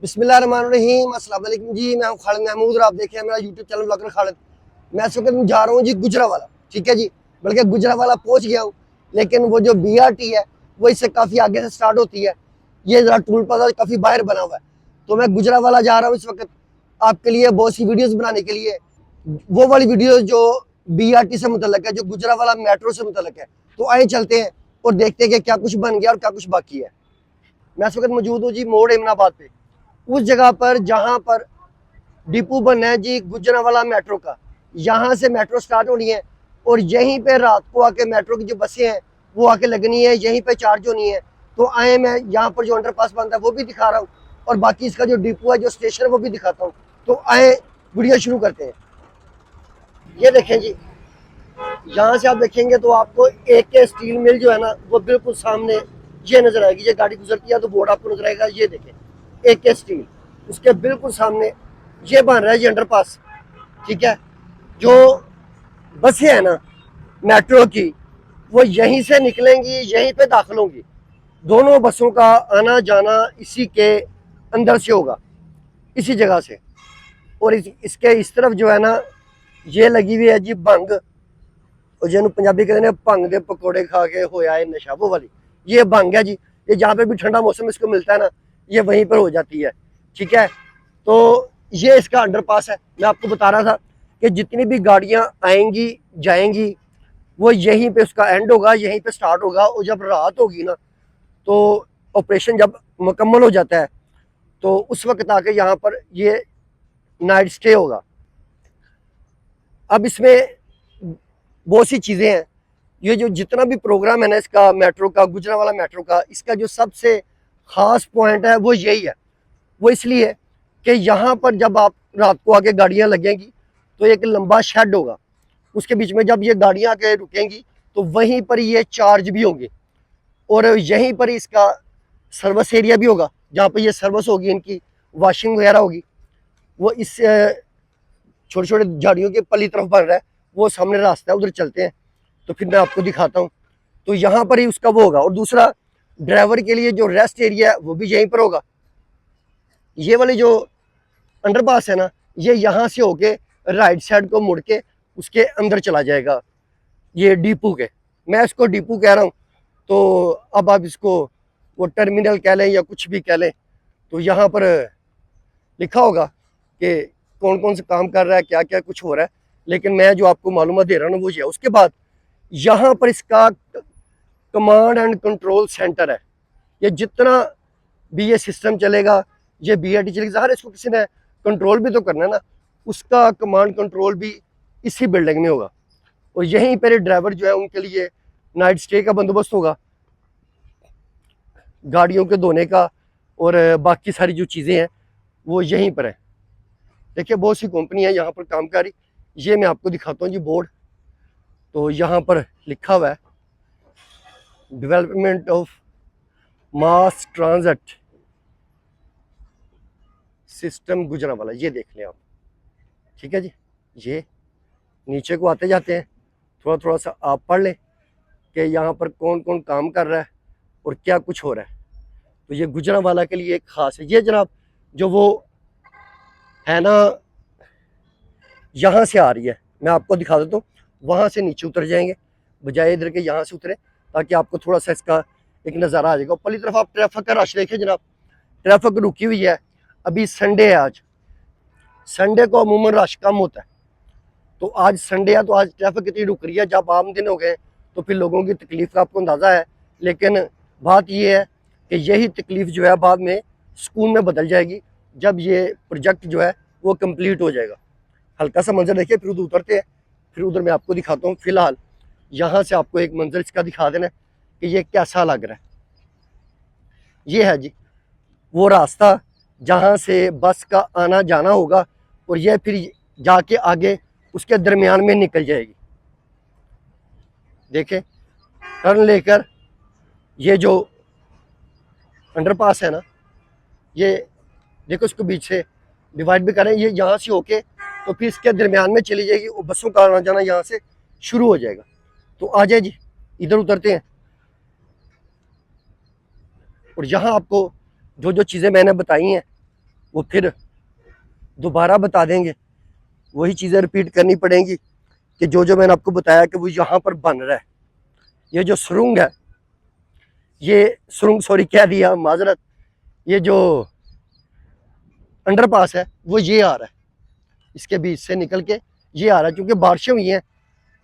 बिस्मिल्लाहिर्रहमानिर्रहीम, अस्सलाम वालेकुम जी। मैं हूं खालिद महमूद और आप देख रहे हैं मेरा यूट्यूब चैनल ब्लॉगर खालिद। मैं इस वक्त जा रहा हूं जी गुजरावाला, ठीक है जी। बल्कि गुजरावाला पहुंच गया हूं, लेकिन वो जो BRT है वो इससे काफ़ी आगे से स्टार्ट होती है। ये ज़रा टूल प्लाजा काफ़ी बाहर बना हुआ है, तो मैं गुजरावाला जा रहा हूँ इस वक्त आपके लिए बहुत सी वीडियोज़ बनाने के लिए। वो वाली वीडियोज़ जो BRT से मुतल्लक है, जो गुजरावाला मेट्रो से मुतल्लक है। तो आए चलते हैं और देखते हैं कि क्या कुछ बन गया और क्या कुछ बाकी है। मैं इस वक्त मौजूद हूँ जी मोड़ इमनाबाद पे, उस जगह पर जहां पर डिपो बनना है जी गुजरावाला मेट्रो का। यहाँ से मेट्रो स्टार्ट होनी है और यहीं पे रात को आके मेट्रो की जो बसें हैं वो आके लगनी है, यहीं पे चार्ज होनी है। तो आए मैं यहाँ पर जो अंडरपास बनता है वो भी दिखा रहा हूँ और बाकी इसका जो डिपो है, जो स्टेशन है वो भी दिखाता हूँ। तो आए वीडियो शुरू करते हैं। ये देखें जी, यहाँ से आप देखेंगे तो आपको AK स्टील मिल जो है ना वो बिल्कुल सामने ये नजर आएगी। ये गाड़ी गुजरती है तो बोर्ड आपको नजर आएगा, ये देखें AK स्टील, उसके बिल्कुल सामने ये बन रहा है ये अंडरपास, ठीक है। जो बसें है ना मेट्रो की वो यहीं से निकलेंगी, यहीं पे दाखिल होंगी। दोनों बसों का आना जाना इसी के अंदर से होगा, इसी जगह से। और इसके इस तरफ जो है ना ये लगी हुई है जी भंग, और जिन्होंने पंजाबी कहते हैं भंग दे पकौड़े खा के होया है नशा, वो वाली ये भंग है जी। ये जहाँ पे भी ठंडा मौसम इसको मिलता है ना ये वहीं पर हो जाती है, ठीक है। तो ये इसका अंडरपास है। मैं आपको बता रहा था कि जितनी भी गाड़ियाँ आएंगी जाएंगी वो यहीं पे उसका एंड होगा, यहीं पे स्टार्ट होगा। और जब रात होगी ना तो ऑपरेशन जब मुकम्मल हो जाता है तो उस वक्त आके यहाँ पर ये नाइट स्टे होगा। अब इसमें बहुत सी चीज़ें हैं। ये जो जितना भी प्रोग्राम है ना इसका मेट्रो का, गुजरावाला मेट्रो का, इसका जो सबसे ख़ास पॉइंट है वो यही है। वो इसलिए कि यहाँ पर जब आप रात को आके गाड़ियाँ लगेंगी तो एक लंबा शेड होगा, उसके बीच में जब ये गाड़ियाँ आके रुकेंगी तो वहीं पर ये चार्ज भी होंगे। और यहीं पर इसका सर्विस एरिया भी होगा, जहाँ पर ये सर्विस होगी, इनकी वॉशिंग वगैरह होगी। वो इस छोटे छोटे झाड़ियों के पली तरफ बन रहा है, वो सामने रास्ता है, उधर चलते हैं तो फिर मैं आपको दिखाता हूँ। तो यहाँ पर ही उसका वो होगा। और दूसरा ड्राइवर के लिए जो रेस्ट एरिया है वो भी यहीं पर होगा। ये वाली जो अंडरपास है ना ये यहाँ से होके राइट साइड को मुड़ के उसके अंदर चला जाएगा, ये डिपो के। मैं इसको डिपो कह रहा हूँ, तो अब आप इसको वो टर्मिनल कह लें या कुछ भी कह लें। तो यहाँ पर लिखा होगा कि कौन कौन से काम कर रहा है, क्या क्या कुछ हो रहा है, लेकिन मैं जो आपको मालूमात दे रहा हूँ वो ये है। उसके बाद यहाँ पर इसका कमांड एंड कंट्रोल सेंटर है। ये जितना भी ये सिस्टम चलेगा, ये BRT चलेगी, ज़ाहिर इसको किसी ने कंट्रोल भी तो करना है ना, उसका कमांड कंट्रोल भी इसी बिल्डिंग में होगा। और यहीं पर ड्राइवर जो है उनके लिए नाइट स्टे का बंदोबस्त होगा, गाड़ियों के धोने का और बाकी सारी जो चीज़ें हैं वो यहीं पर है। देखिए बहुत सी कंपनी है यहाँ पर काम कर रही। ये मैं आपको दिखाता हूँ जी बोर्ड। तो यहाँ पर लिखा हुआ है development of mass transit system Gujranwala, ये देख लें आप, ठीक है जी। ये नीचे को आते जाते हैं, थोड़ा थोड़ा सा आप पढ़ लें कि यहाँ पर कौन कौन काम कर रहा है और क्या कुछ हो रहा है। तो ये गुजरावाला के लिए एक ख़ास है। ये जनाब जो वो है ना यहाँ से आ रही है, मैं आपको दिखा देता हूँ। वहाँ से नीचे उतर जाएंगे बजाय इधर के यहाँ से उतरे, ताकि आपको थोड़ा सा इसका एक नज़ारा आ जाएगा। पहली तरफ आप ट्रैफिक का रश देखिए जनाब, ट्रैफिक रुकी हुई है। अभी संडे है, आज संडे को अमूमन रश कम होता है, तो आज संडे है तो आज ट्रैफिक कितनी रुक रही है। जब आम दिन हो गए तो फिर लोगों की तकलीफ़ का आपको अंदाज़ा है। लेकिन बात यह है कि यही तकलीफ़ जो है बाद में सुकून में बदल जाएगी जब ये प्रोजेक्ट जो है वो कंप्लीट हो जाएगा। हल्का सा मंजर देखिए, फिर उधर उतरते हैं, फिर उधर मैं आपको दिखाता हूँ। फिलहाल यहाँ से आपको एक मंजर इसका दिखा देना कि ये कैसा लग रहा है। ये है जी वो रास्ता जहाँ से बस का आना जाना होगा, और यह फिर जाके आगे उसके दरमियान में निकल जाएगी। देखें टर्न लेकर ये जो अंडरपास है ना, ये देखो इसको बीच से डिवाइड भी करें, ये यहाँ से होके तो फिर इसके दरमियान में चली जाएगी और बसों का आना जाना यहाँ से शुरू हो जाएगा। तो आ जाए जी, इधर उतरते हैं। और यहाँ आपको जो जो चीज़ें मैंने बताई हैं वो फिर दोबारा बता देंगे, वही चीज़ें रिपीट करनी पड़ेंगी कि जो जो मैंने आपको बताया कि वो यहाँ पर बन रहा है। ये जो सुरंग है, ये सुरंग सॉरी कह दिया माजरत, ये जो अंडरपास है वो ये आ रहा है, इसके बीच से निकल के ये आ रहा है। क्योंकि बारिशें हुई हैं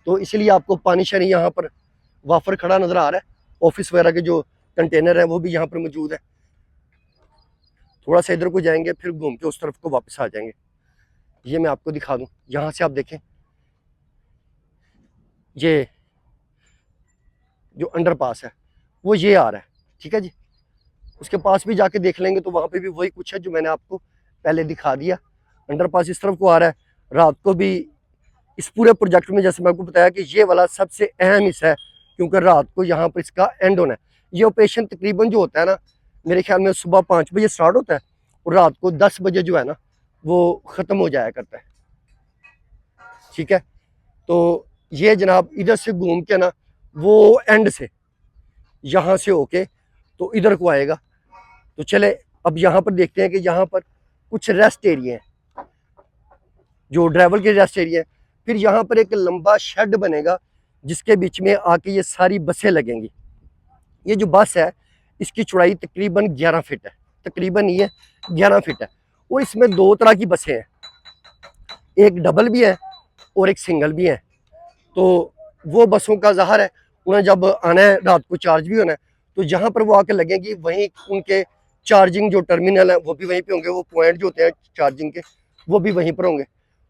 तो इसलिए आपको पानी शानी यहाँ पर वाफर खड़ा नज़र आ रहा है। ऑफिस वगैरह के जो कंटेनर है वो भी यहाँ पर मौजूद है। थोड़ा सा इधर को जाएंगे फिर घूम के उस तरफ को वापस आ जाएंगे। ये मैं आपको दिखा दूं, यहाँ से आप देखें ये जो अंडरपास है वो ये आ रहा है, ठीक है जी। उसके पास भी जाके देख लेंगे तो वहाँ पे भी वही कुछ है जो मैंने आपको पहले दिखा दिया। अंडरपास इस तरफ को आ रहा है। रात को भी इस पूरे प्रोजेक्ट में जैसे मैं आपको बताया कि ये वाला सबसे अहम हिस्सा है, क्योंकि रात को यहाँ पर इसका एंड होना है। ये ऑपरेशन तकरीबन जो होता है ना, मेरे ख्याल में सुबह 5 बजे स्टार्ट होता है और रात को 10 बजे जो है ना वो ख़त्म हो जाया करता है, ठीक है। तो ये जनाब इधर से घूम के ना वो एंड से यहाँ से होके तो इधर को आएगा। तो चले अब यहाँ पर देखते हैं कि यहाँ पर कुछ रेस्ट एरिया हैं, जो ड्राइवर के रेस्ट एरिया है। फिर यहाँ पर एक लंबा शेड बनेगा जिसके बीच में आके ये सारी बसें लगेंगी। ये जो बस है इसकी चौड़ाई तकरीबन 11 फीट है, तकरीबन ये 11 फीट है। और इसमें 2 तरह की बसें हैं, एक डबल भी है और एक सिंगल भी है। तो वो बसों का ज़ाहिर है उन्हें जब आना है रात को चार्ज भी होना है तो जहाँ पर वो आके लगेंगी वहीं उनके चार्जिंग जो टर्मिनल है वो भी वहीं पे होंगे, वो पॉइंट जो होते हैं चार्जिंग के वो भी वहीं पर होंगे,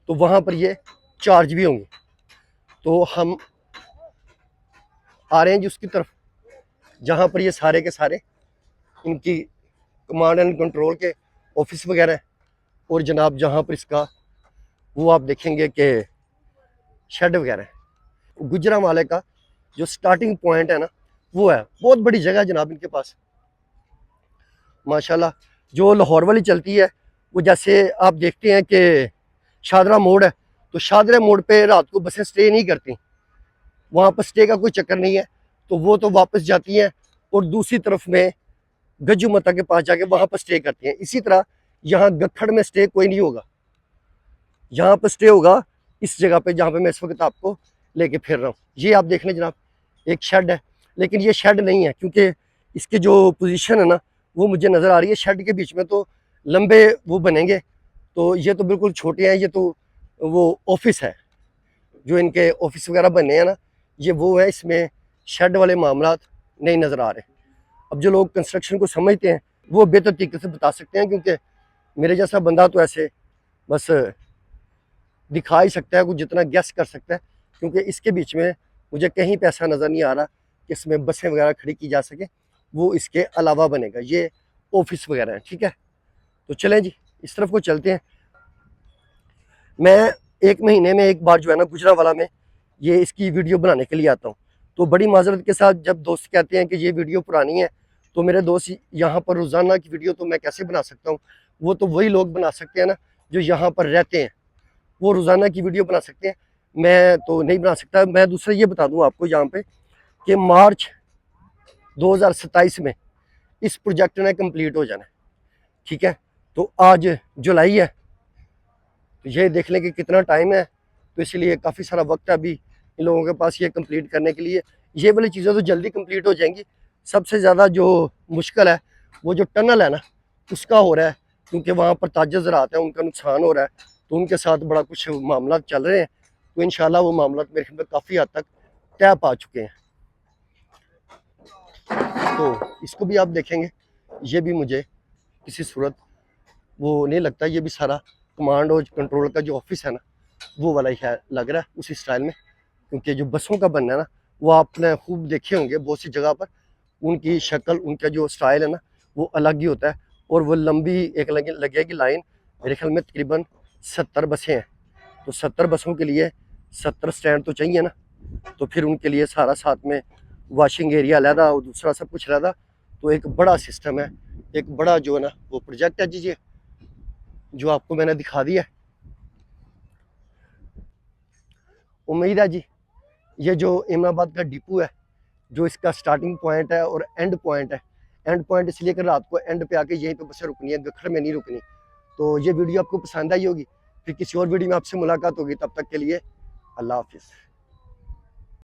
तो वहाँ पर ये चार्ज भी होंगे। तो हम आ रहे हैं जी उसकी तरफ जहाँ पर ये सारे के सारे इनकी कमांड एंड कंट्रोल के ऑफिस वगैरह है। और जनाब जहाँ पर इसका वो आप देखेंगे कि शेड वगैरह है। गुजरांवाले का जो स्टार्टिंग पॉइंट है ना वो है, बहुत बड़ी जगह है जनाब इनके पास माशाल्लाह। जो लाहौर वाली चलती है वो जैसे आप देखते हैं कि शादरा मोड़ है, तो शादरा मोड़ पे रात को बसें स्टे नहीं करती, वहाँ पर स्टे का कोई चक्कर नहीं है, तो वो तो वापस जाती हैं और दूसरी तरफ में गज्जू मता के पास जाके वहाँ पर स्टे करती हैं। इसी तरह यहाँ गखड़ में स्टे कोई नहीं होगा, यहाँ पर स्टे होगा इस जगह पे जहाँ पे मैं इस वक्त आपको लेके फिर रहा हूँ। ये आप देख लें जनाब एक शेड है, लेकिन ये शेड नहीं है क्योंकि इसकी जो पोजीशन है ना वो मुझे नज़र आ रही है शेड के बीच में, तो लंबे वो बनेंगे, तो ये तो बिल्कुल छोटे हैं। ये तो वो ऑफिस है, जो इनके ऑफिस वगैरह बने हैं ना ये वो है, इसमें शेड वाले मामलात नहीं नज़र आ रहे। अब जो लोग कंस्ट्रक्शन को समझते हैं वो बेहतर तरीके से बता सकते हैं, क्योंकि मेरे जैसा बंदा तो ऐसे बस दिखा ही सकता है, कुछ जितना गैस कर सकता है, क्योंकि इसके बीच में मुझे कहीं पे ऐसा नज़र नहीं आ रहा कि इसमें बसें वगैरह खड़ी की जा सके, वो इसके अलावा बनेगा। ये ऑफिस वगैरह है, ठीक है। तो चलें जी इस तरफ को चलते हैं। मैं 1 महीने में एक बार जो है ना गुजरांवाला में ये इसकी वीडियो बनाने के लिए आता हूँ, तो बड़ी माजरत के साथ जब दोस्त कहते हैं कि ये वीडियो पुरानी है, तो मेरे दोस्त यहाँ पर रोज़ाना की वीडियो तो मैं कैसे बना सकता हूँ, वो तो वही लोग बना सकते हैं ना जो यहाँ पर रहते हैं, वो रोज़ाना की वीडियो बना सकते हैं, मैं तो नहीं बना सकता। मैं दूसरा ये बता दूँ आपको यहाँ पे कि मार्च 2027 में इस प्रोजेक्ट ने कंप्लीट हो जाना है, ठीक है। तो आज जुलाई है, तो ये देख लें कि कितना टाइम है, तो इसलिए काफ़ी सारा वक्त है अभी इन लोगों के पास ये कंप्लीट करने के लिए। ये वाली चीज़ें तो जल्दी कंप्लीट हो जाएंगी। सबसे ज़्यादा जो मुश्किल है वो जो टनल है ना उसका हो रहा है, क्योंकि वहाँ पर ताजे ज़राअत हैं उनका नुकसान हो रहा है, तो उनके साथ बड़ा कुछ मामला चल रहे हैं। तो इंशाल्लाह वो मामला मेरे ख्याल में काफ़ी हद तक तय पा चुके हैं। तो इसको भी आप देखेंगे, ये भी मुझे किसी सूरत वो नहीं लगता, ये भी सारा कमांड और कंट्रोल का जो ऑफिस है ना वो वाला ही है, लग रहा है उसी स्टाइल में। क्योंकि जो बसों का बनना है ना वो आपने खूब देखे होंगे बहुत सी जगह पर, उनकी शक्ल उनका जो स्टाइल है ना वो अलग ही होता है। और वो लंबी एक लगेगी लाइन, मेरे ख्याल में तकरीबन 70 बसें हैं, तो 70 बसों के लिए 70 स्टैंड तो चाहिए ना, तो फिर उनके लिए सारा साथ में वॉशिंग एरिया अलहदा और दूसरा सब कुछ रहता, तो एक बड़ा सिस्टम है, एक बड़ा जो है ना वो प्रोजेक्ट है जी, ये जो आपको मैंने दिखा दिया है। उम्मीद है जी ये जो इमराबाद का डिपो है, जो इसका स्टार्टिंग पॉइंट है और एंड पॉइंट है, एंड पॉइंट इसलिए कि रात को एंड पे आके यहीं पे बसें रुकनी है, गखड़ में नहीं रुकनी, तो ये वीडियो आपको पसंद आई होगी, फिर किसी और वीडियो में आपसे मुलाकात होगी, तब तक के लिए अल्लाह हाफिज़।